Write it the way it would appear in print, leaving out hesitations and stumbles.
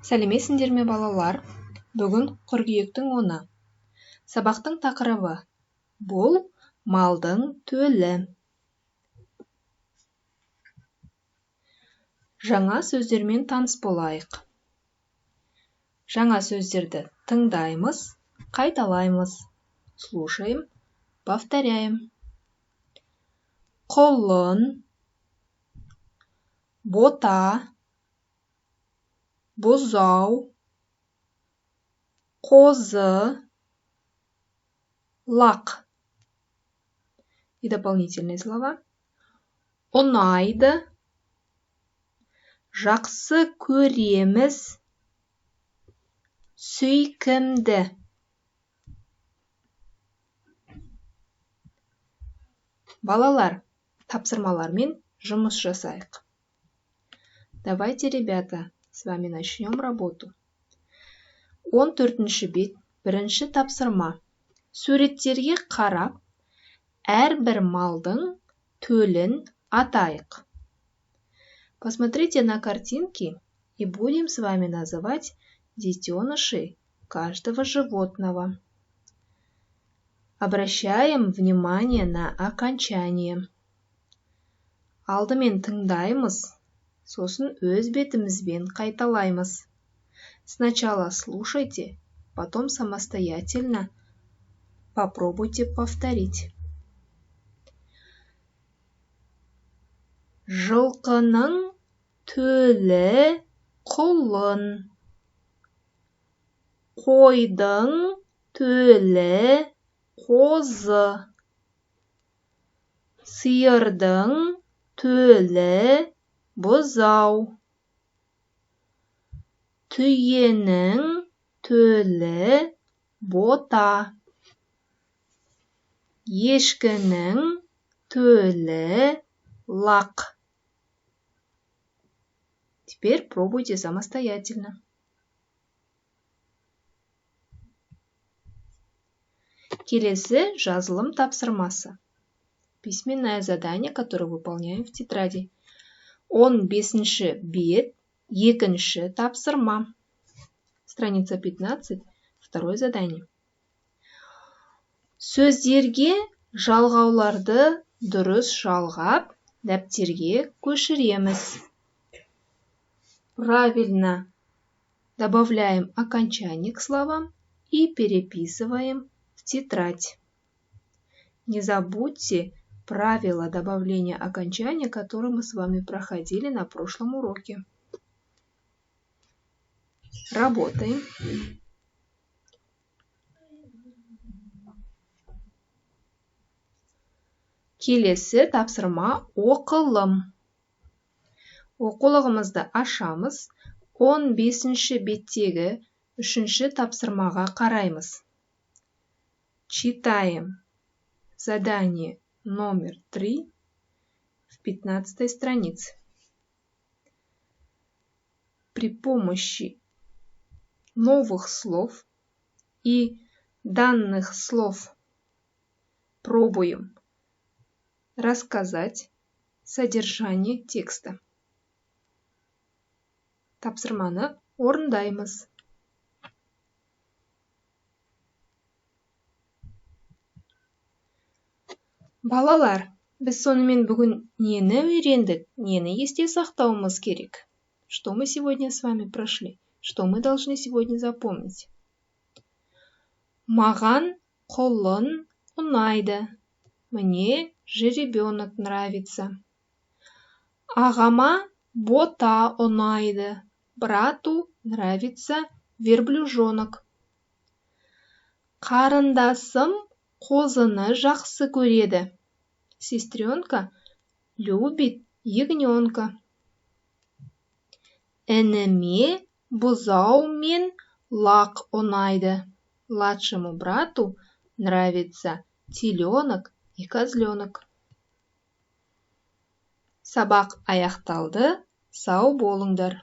Сәлеметсіңдер ме балалар? Бүгін қыркүйектің 10-ы. Сабақтың тақырыбы бұл малдың төлі. Жаңа сөздермен таныс болайық. Жаңа сөздерді тыңдаймыз, қайталаймыз. Слушаем, повторяем. Құлын, бота, бұзау, қозы, лақ. И дополнительные слова. Ұнайды, жақсы көреміз, сүйкімді. Балалар, тапсырмалармен жұмыс жасайық. Давайте, ребята, с вами начнем работу. 14-ші бет, бірінші тапсырма. Суреттерге қарап, әрбір малдың төлін атайық. Посмотрите на картинки и будем с вами называть детенышей каждого животного. Обращаем внимание на окончание. Алдымен тыңдаймыз, сосын өз бетімізбен қайталаймыз. Сначала слушайте, потом самостоятельно попробуйте повторить. Жылқының төлі құлын. Қойдың төлі қозы. Сиырдың төлі бұзау. Түйенің төлі бота. Ешкінің төлі лақ. Теперь пробуйте самостоятельно. Келесі жазылым тапсырмасы. Письменное задание, которое выполняем в тетради. 15-ші бет, 2-ші тапсырма. Страница 15, второе задание. Сөздерге жалғауларды дұрыс жалғап, дәптерге көшіреміз. Правильно добавляем окончание к словам и переписываем в тетрадь. Не забудьте правила добавления окончания, которые мы с вами проходили на прошлом уроке. Работаем. Келесі тапсырма оқылым. Оқулығымызды ашамыз. 15-ші беттегі 3-ші тапсырмаға қараймыз. Читаем задание номер 3 в 15 странице. При помощи новых слов и данных слов пробуем рассказать содержание текста. Тапсырманы орындаймыз. Балалар, біз сонымен бүгін нені үйрендік, нені есте сақтауымыз керек? Что мы сегодня с вами прошли? Что мы должны сегодня запомнить? Маған құлын ұнайды. Мне жеребенок нравится. Ағама бота ұнайды. Брату нравится верблюжонок. Қарындасым қозыны жақсы көреді. Сестренка любит ягненка. Ініме бұзау мен лақ ұнайды. Младшему брату нравится теленок и козленок. Сабақ аяқталды. Сау болыңдар.